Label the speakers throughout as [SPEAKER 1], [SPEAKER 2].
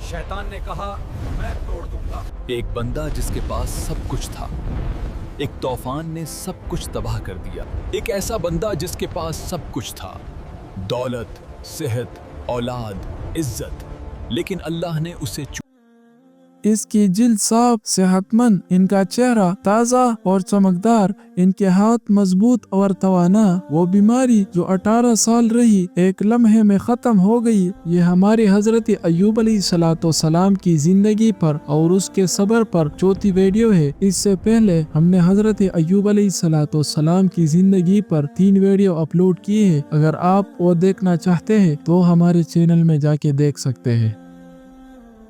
[SPEAKER 1] शैतान ने कहा, मैं तोड़ दूंगा।
[SPEAKER 2] एक बंदा जिसके पास सब कुछ था, एक तूफान ने सब कुछ तबाह कर दिया। एक ऐसा बंदा जिसके पास सब कुछ था, दौलत, सेहत, औलाद, इज्जत, लेकिन अल्लाह ने उसे
[SPEAKER 3] इसकी जिल्द साफ सेहतमंद, इनका चेहरा ताज़ा और चमकदार, इनके हाथ मजबूत और तवाना। वो बीमारी जो 18 साल रही एक लम्हे में ख़त्म हो गई। ये हमारे हज़रत अय्यूब अलैहिस्सलाम की ज़िंदगी पर और उसके सब्र पर चौथी वीडियो है। इससे पहले हमने हज़रत अय्यूब अलैहिस्सलाम की ज़िंदगी पर 3 वीडियो अपलोड किए हैं। अगर आप वो देखना चाहते हैं तो हमारे चैनल में जाके देख सकते हैं।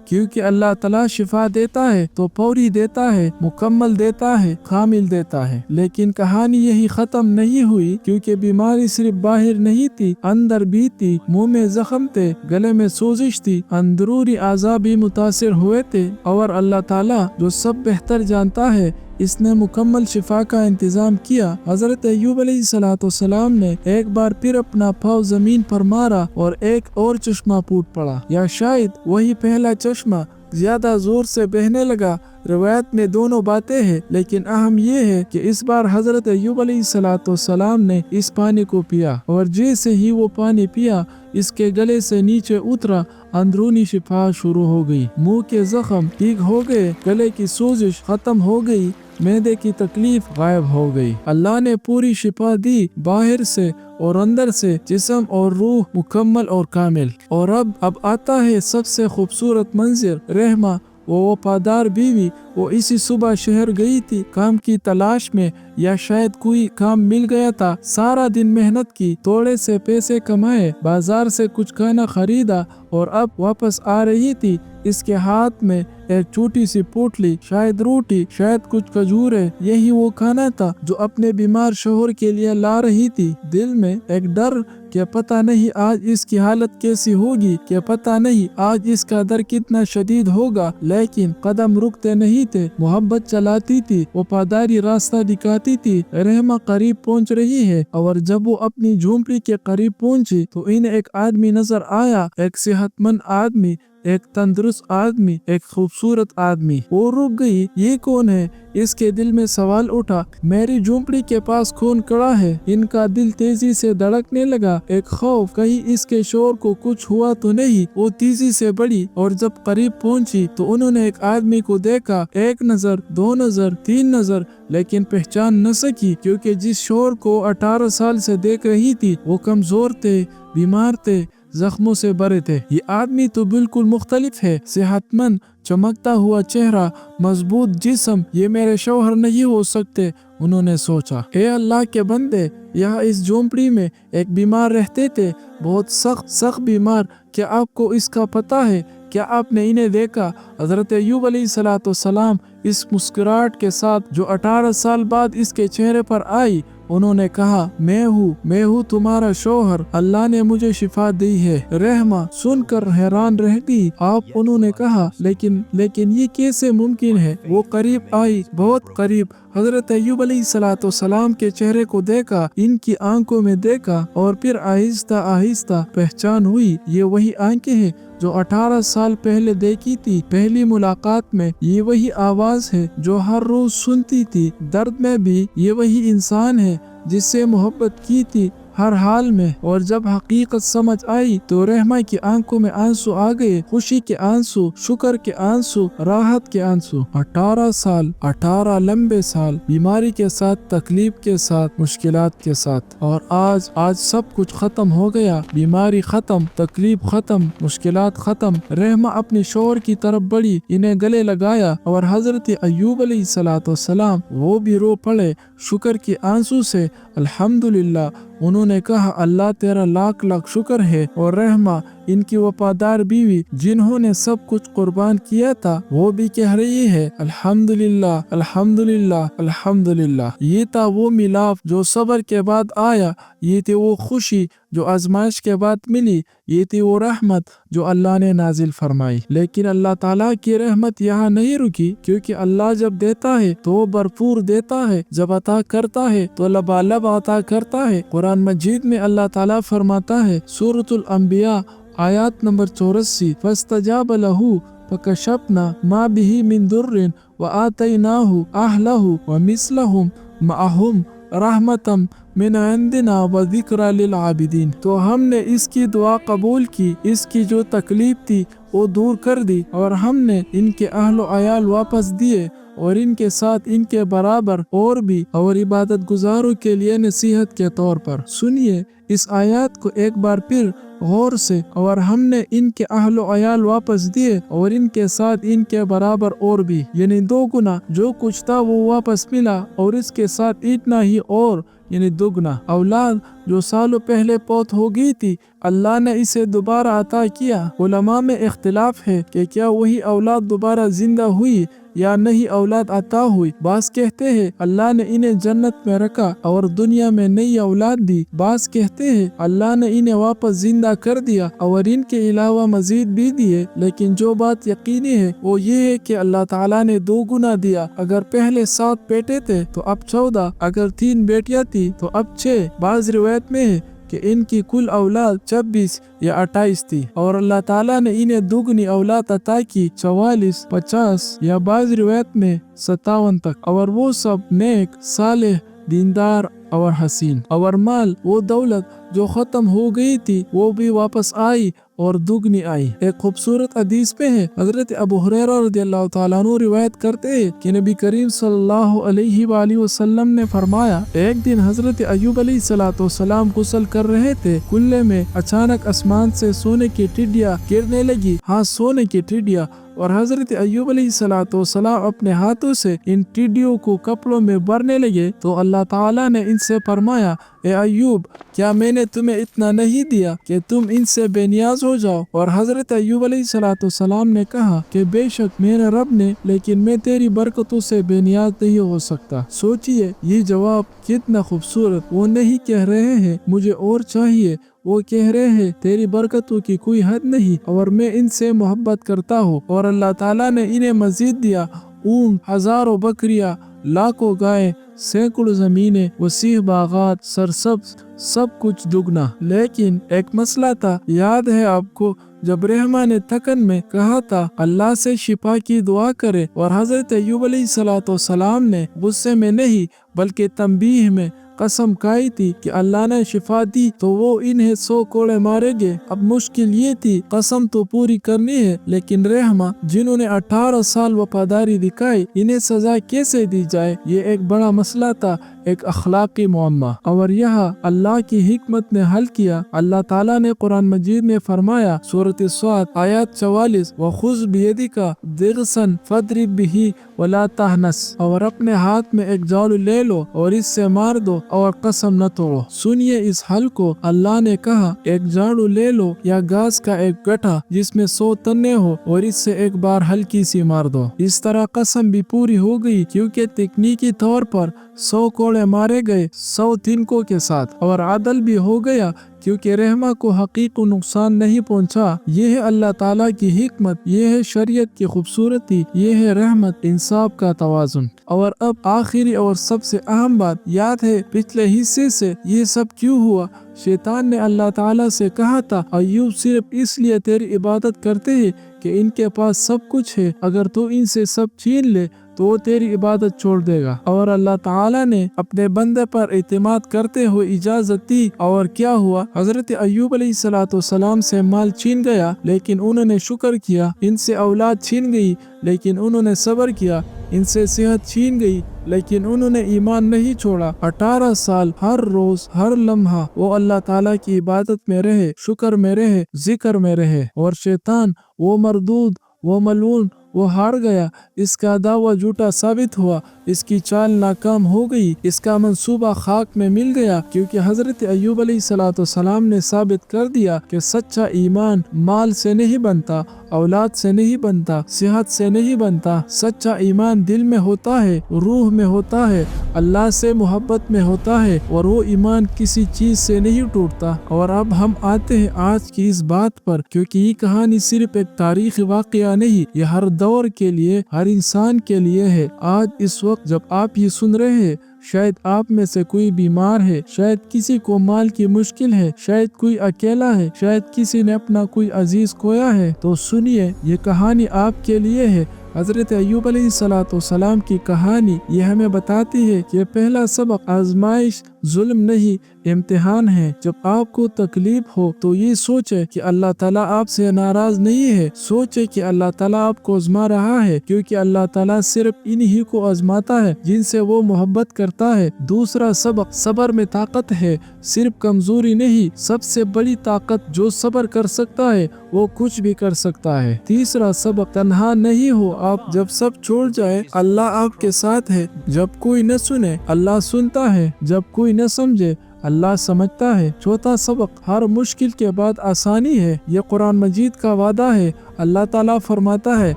[SPEAKER 3] क्योंकि अल्लाह तआला शिफा देता है तो फौरी देता है, मुकम्मल देता है, कामिल देता है। लेकिन कहानी यही खत्म नहीं हुई, क्योंकि बीमारी सिर्फ बाहर नहीं थी, अंदर भी थी। मुंह में जख्म थे, गले में सोजिश थी, अंदरूनी आज़ा भी मुतासिर हुए थे। और अल्लाह ताला जो सब बेहतर जानता है, इसने मुकम्मल शिफा का इंतजाम किया। हजरत अय्यूब अलैहिस्सलाम ने एक बार फिर अपना पाँव जमीन पर मारा और एक और चश्मा फूट पड़ा, या शायद वही पहला चश्मा ज्यादा जोर से बहने लगा। रिवायत में दोनों बातें हैं, लेकिन अहम ये है कि इस बार हजरत अय्यूब अलैहिस्सलाम ने इस पानी को पिया, और जैसे ही वो पानी पिया इसके गले से नीचे उतरा, अंदरूनी शिफा शुरू हो गई। मुंह के जख्म ठीक हो गए, गले की सोजिश खत्म हो गई, मैदे की तकलीफ गायब हो गई। अल्लाह ने पूरी शिफा दी, बाहर से और अंदर से, जिस्म और रूह मुकम्मल और कामिल। और अब आता है सबसे खूबसूरत मंजर। रहमा वो वफादार बीवी, वो इसी सुबह शहर गई थी काम की तलाश में, या शायद कोई काम मिल गया था। सारा दिन मेहनत की, थोड़े से पैसे कमाए, बाजार से कुछ खाना खरीदा और अब वापस आ रही थी। इसके हाथ में एक छोटी सी पोटली, शायद रोटी, शायद कुछ खजूरें। यही वो खाना था जो अपने बीमार शोहर के लिए ला रही थी। दिल में एक डर कि पता नहीं आज इसकी हालत कैसी होगी, कि पता नहीं आज इसका दर्द कितना शदीद होगा। लेकिन कदम रुकते नहीं थे, मोहब्बत चलाती थी, वफादारी रास्ता दिखाती थी। रहमा करीब पहुंच रही है, और जब वो अपनी झोंपड़ी के करीब पहुंची तो इन्हें एक आदमी नजर आया, एक सेहतमंद आदमी, एक तंदुरुस्त आदमी, एक खूबसूरत आदमी। वो रुक गई, ये कौन है? इसके दिल में सवाल उठा, मेरी झोंपड़ी के पास कौन खड़ा है? इनका दिल तेजी से धड़कने लगा, एक खौफ, कहीं इसके शोर को कुछ हुआ तो नहीं। वो तेजी से बढ़ी और जब करीब पहुंची तो उन्होंने एक आदमी को देखा। एक नजर, 2 नजर, 3 नजर, लेकिन पहचान न सकी, क्योंकि जिस शोर को 18 साल से देख रही थी वो कमजोर थे, बीमार थे, जख्मों से भरे थे। ये आदमी तो बिल्कुल मुख्तलिफ है, सेहतमंद, चमकता हुआ चेहरा, मजबूत जिस्म। ये मेरे शौहर नहीं हो सकते, उन्होंने सोचा। ए अल्लाह के बंदे, यहाँ इस झोंपड़ी में एक बीमार रहते थे, बहुत सख्त बीमार। क्या आपको इसका पता है? क्या आपने इन्हें देखा? हजरत अय्यूब अलैहिस्सलाम इस मुस्कुराहट के साथ जो 18 साल बाद इसके चेहरे पर आई, उन्होंने कहा, मैं हूँ तुम्हारा शौहर, अल्लाह ने मुझे शिफा दी है। रहमा सुनकर हैरान रह गई। आप, उन्होंने कहा, लेकिन ये कैसे मुमकिन है? वो करीब आई, बहुत करीब। हजरत अय्यूब अलैहिस्सलाम के चेहरे को देखा, इनकी आंखों में देखा, और फिर आहिस्ता आहिस्ता पहचान हुई, ये वही आंखें हैं जो 18 साल पहले देखी थी। पहली मुलाकात में ये वही आवाज है जो हर रोज सुनती थी। दर्द में भी ये वही इंसान है जिससे मोहब्बत की थी हर हाल में। और जब हकीकत समझ आई तो रहमा की आंखों में आंसू आ गए, खुशी के आंसू, शुक्र के आंसू, राहत के आंसू। 18 साल, 18 लंबे साल, बीमारी के साथ, तकलीफ के साथ, मुश्किलात के साथ, और आज सब कुछ खत्म हो गया। बीमारी खत्म, तकलीफ खत्म, मुश्किलात खत्म। रहमा अपने शौहर की तरफ बढ़ी, इन्हें गले लगाया, और हजरत अय्यूब अलैहिस्सलाम वो भी रो पड़े शुक्र के आंसू से। अल्हम्दुलिल्लाह, उन्होंने कहा, अल्लाह तेरा लाख लाख शुक्र है। और रहमा, इनकी वफादार बीवी जिन्होंने सब कुछ कुर्बान किया था, वो भी कह रही है, अल्हम्दुलिल्लाह, अल्हम्दुलिल्लाह, अल्हम्दुलिल्लाह। ये था वो मिलाप जो सब्र के बाद आया, ये थी वो खुशी जो आजमाइश के बाद मिली, ये थी वो रहमत जो अल्लाह ने नाजिल फरमाई। लेकिन अल्लाह ताला की रहमत यहाँ नहीं रुकी, क्योंकि अल्लाह जब देता है तो भरपूर देता है, जब अता करता है तो लबालब अता करता है। कुरान मजीद में अल्लाह ताला फरमाता है, सूरतुल अंबिया आयत नंबर 84 फस्तजाब लहू फकशफना मा बिही मिन दुर्रिन व आतैनाहु अहलहु व मिस्लहुम मअहुम रहमतम मिन इंदिना व ज़िक्रा लिल आबिदीन। तो हमने इसकी दुआ कबूल की, इसकी जो तकलीफ थी वो दूर कर दी और हमने इनके अहलो अयाल वापस दिए और इनके साथ इनके बराबर और भी और इबादत गुजारों के लिए नसीहत के तौर पर। सुनिए इस आयत को एक बार फिर गौर से। और हमने इनके अहलो अयाल वापस दिए और इनके साथ इनके बराबर और भी, यानी 2 गुना जो कुछ था वो वापस मिला और इसके साथ इतना ही और यानी दुगना। औलाद जो सालों पहले पौध हो गई थी, अल्लाह ने इसे दोबारा अता किया। उलमा में इख्तिलाफ है कि क्या वही औलाद दोबारा जिंदा हुई या नहीं औलाद अता हुई। बास कहते हैं अल्लाह ने इन्हें जन्नत में रखा और दुनिया में नई औलाद दी। बास कहते हैं अल्लाह ने इन्हें वापस जिंदा कर दिया और इनके अलावा मजीद भी दिए। लेकिन जो बात यकीनी है वो ये है कि अल्लाह ताला ने 2 गुना दिया। अगर पहले 7 बेटे थे तो अब 14, अगर 3 बेटियां थी तो अब 6। बाज रिवायत में है कि इनकी कुल औलाद 26 या 28 थी और अल्लाह ताला ने इन्हें दुगनी औलाद अता की, 44, 50 या बाज़ रिवायत में 57 तक। और वो सब नेक, सालेह, दीनदार और हसीन। और माल वो दौलत जो खत्म हो गई थी वो भी वापस आई और दुगनी आई। एक खूबसूरत हदीस पे है, हजरत अबू हुरैरा रज़ियल्लाहु ताला अन्हु रिवायत करते हैं कि नबी करीम सल्लल्लाहु अलैहि वसल्लम ने फरमाया, एक दिन हजरत अय्यूब अलैहिस्सलाम गुस्ल कर रहे थे। कुल्ले में अचानक आसमान से सोने की टिड्डियां गिरने लगी। हाँ, सोने की टिड्डियां। और हजरत अय्यूब अलैहिस्सलाम अपने हाथों से इन टिड्डियों को कपड़ों में भरने लगे। तो अल्लाह ताला ने इनसे फरमाया, ए अय्यूब, क्या मैंने तुम्हें इतना नहीं दिया कि तुम इनसे बेनियाज हो जाओ? और हजरत अय्यूब अलैहिस्सलाम ने कहा कि बेशक मेरे रब ने, लेकिन मैं तेरी बरकतों से बेनियाज नहीं हो सकता। सोचिए ये जवाब कितना खूबसूरत। वो नहीं कह रहे हैं मुझे और चाहिए, वो कह रहे हैं तेरी बरकतों की कोई हद नहीं और मैं इनसे मोहब्बत करता हूँ। और अल्लाह ताला ने इन्हें मजीद दिया, ऊँट, हजारों बकरियां, लाखों गाय, सैकड़ों जमीनें, वसीह बागात, सरसब्ज, सब कुछ दुगना। लेकिन एक मसला था, याद है आपको, जब रहमान ने थकन में कहा था अल्लाह से शिफा की दुआ करे और हजरत अय्यूब अलैहिस्सलाम ने गुस्से में नहीं बल्कि तंबीह में कसम खाई थी कि अल्लाह ने शिफा दी तो वो इन्हें 100 कोड़े मारेंगे। अब मुश्किल ये थी, कसम तो पूरी करनी है, लेकिन रहमा जिन्होंने 18 साल वफादारी दिखाई, इन्हें सजा कैसे दी जाए, ये एक बड़ा मसला था, एक अखलाकी मुअम्मा। और यह अल्लाह की हिकमत ने हल किया। अल्लाह ताला ने कुरान मजीद में फरमाया, सूरत स्वाद आयत 44, वखुज़ बियदिका दिगसन फद्रिब बिही वला तहनस, और अपने हाथ में एक जाल ले लो और इससे मार दो और कसम न तोड़ो। सुनिए इस हल को, अल्लाह ने कहा एक झाड़ू ले लो या घास का एक गट्ठा जिसमें 100 तने हो और इससे एक बार हल्की सी मार दो। इस तरह कसम भी पूरी हो गई, क्योंकि तकनीकी तौर पर 100 कोड़े मारे गए 100 तिनकों के साथ, और आदल भी हो गया क्योंकि रहमा को हकीकी नुकसान नहीं पहुंचा। ये है अल्लाह ताला की हिकमत, ये है शरीयत की खूबसूरती, ये है रहमत, इंसाफ का तवाजुन। और अब आखिरी और सबसे अहम बात, याद है पिछले हिस्से से ये सब क्यों हुआ? शैतान ने अल्लाह ताला से कहा था, अय्यूब सिर्फ इसलिए तेरी इबादत करते हैं कि इनके पास सब कुछ है, अगर तू इनसे सब छीन ले तो वो तेरी इबादत छोड़ देगा। और अल्लाह ताला ने अपने बंदे पर इत्मीनान करते हुए इजाजत दी। और क्या हुआ? हजरत अय्यूब अलैहिस्सलाम से माल छीन गया लेकिन उन्होंने शुक्र किया। इनसे औलाद छीन गई लेकिन उन्होंने सब्र किया। इनसे सेहत छीन गई लेकिन उन्होंने ईमान नहीं छोड़ा। 18 साल हर रोज हर लम्हा वो अल्लाह ताला की इबादत में रहे, शुक्र में रहे, जिक्र में रहे। और शैतान वो मरदूद, वो मलून, वो हार गया। इसका दावा झूठा साबित हुआ, इसकी चाल नाकाम हो गई, इसका मंसूबा खाक में मिल गया, क्योंकि हजरत अय्यूब अलैहिस्सलाम ने साबित कर दिया कि सच्चा ईमान माल से नहीं बनता, औलाद से नहीं बनता, सेहत से नहीं बनता। सच्चा ईमान दिल में होता है, रूह में होता है, अल्लाह से मोहब्बत में होता है, और वो ईमान किसी चीज से नहीं टूटता। और अब हम आते हैं आज की इस बात पर, क्योंकि ये कहानी सिर्फ एक तारीखी वाकया नहीं, ये हर दौर के लिए, हर इंसान के लिए है। आज इस वक्त जब आप ये सुन रहे हैं शायद आप में से कोई बीमार है, शायद किसी को माल की मुश्किल है, शायद कोई अकेला है, शायद किसी ने अपना कोई अजीज खोया है। तो सुनिए, ये कहानी आपके लिए है। हजरत अय्यूब अलैहिस्सलाम की कहानी ये हमें बताती है कि पहला सबक आजमाइश जुल्म नहीं, इम्तिहान है। जब आपको तकलीफ हो तो ये सोचे कि अल्लाह ताला आपसे नाराज नहीं है, सोचे कि अल्लाह ताला आपको आजमा रहा है, क्योंकि अल्लाह ताला सिर्फ इन्हीं को आजमाता है जिनसे वो मोहब्बत करता है। दूसरा सबक, सब्र में ताकत है, सिर्फ कमजोरी नहीं, सबसे बड़ी ताकत जो सब्र कर सकता है वो कुछ भी कर सकता है। तीसरा सबक, तन्हा नहीं हो आप, जब सब छोड़ जाए अल्लाह आपके साथ है। जब कोई न सुने अल्लाह सुनता है, जब कोई न समझे अल्लाह समझता है। चौथा सबक, हर मुश्किल के बाद आसानी है, ये कुरान मजीद का वादा है। अल्लाह ताला फरमाता है,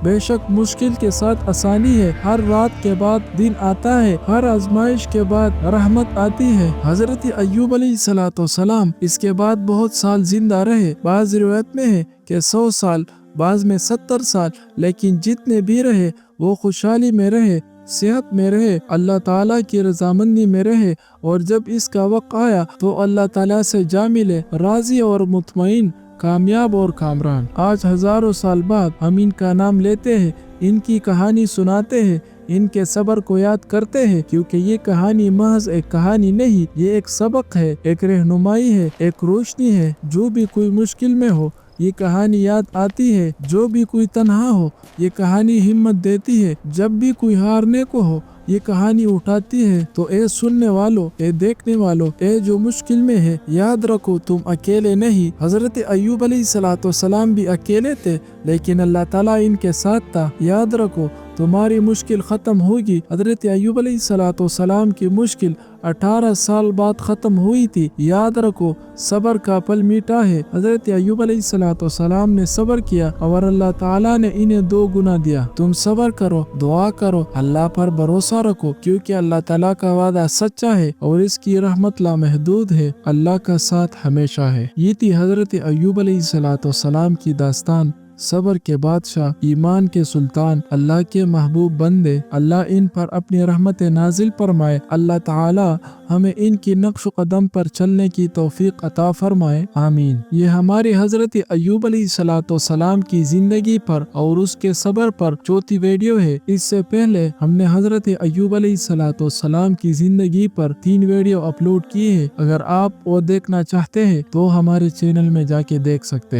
[SPEAKER 3] बेशक मुश्किल के साथ आसानी है, हर रात के बाद दिन आता है, हर आजमाइश के बाद रहमत आती है। हजरत अय्यूब अलैहिस्सलाम इसके बाद बहुत साल जिंदा रहे। बाज रिवायत में है कि 100 साल, बाज में 70 साल, लेकिन जितने भी रहे वो खुशहाली में रहे, सेहत में रहे, अल्लाह ताला की रजामंदी में रहे। और जब इसका वक्त आया तो अल्लाह ताला से जा मिले, राजी और मुतमईन, कामयाब और कामरान। आज हजारों साल बाद हम इनका नाम लेते हैं, इनकी कहानी सुनाते हैं, इनके सब्र को याद करते हैं, क्योंकि ये कहानी महज एक कहानी नहीं, ये एक सबक है, एक रहनुमाई है, एक रोशनी है। जो भी कोई मुश्किल में हो ये कहानी याद आती है, जो भी कोई तन्हा हो ये कहानी हिम्मत देती है, जब भी कोई हारने को हो ये कहानी उठाती है। तो ए सुनने वालों, ए देखने वालों, ए जो मुश्किल में है, याद रखो तुम अकेले नहीं। हजरत अय्यूब अलैहिस्सलाम भी अकेले थे, लेकिन अल्लाह ताला इनके साथ था। याद रखो तुम्हारी मुश्किल खत्म होगी। हजरत अय्यूब अलैहिस्सलाम की मुश्किल 18 साल बाद खत्म हुई थी। याद रखो सब्र का फल मीठा है। हजरत अय्यूब अलैहिस्सलाम ने सब्र किया और अल्लाह ताला ने इन्हें 2 गुना दिया। तुम सब्र करो, दुआ करो, अल्लाह पर भरोसा रखो, क्योंकि अल्लाह ताला का वादा सच्चा है और इसकी रहमत लामहदूद है। अल्लाह का साथ हमेशा है। ये थी हजरत अय्यूब अलैहिस्सलाम की दास्तान। सब्र के बादशाह, ईमान के सुल्तान, अल्लाह के महबूब बंदे, अल्लाह इन पर अपनी रहमत नाजिल फरमाए। अल्लाह ताला हमें इनकी नक्श कदम पर चलने की तौफीक अता फरमाए, आमीन। ये हमारे हजरत अय्यूब अलैहिस्सलाम की जिंदगी पर और उसके सब्र पर चौथी वीडियो है। इससे पहले हमने हजरत अय्यूब अलैहिस्सलाम की जिंदगी पर 3 वीडियो अपलोड किए हैं। अगर आप वो देखना चाहते हैं तो हमारे चैनल में जाके देख सकते हैं।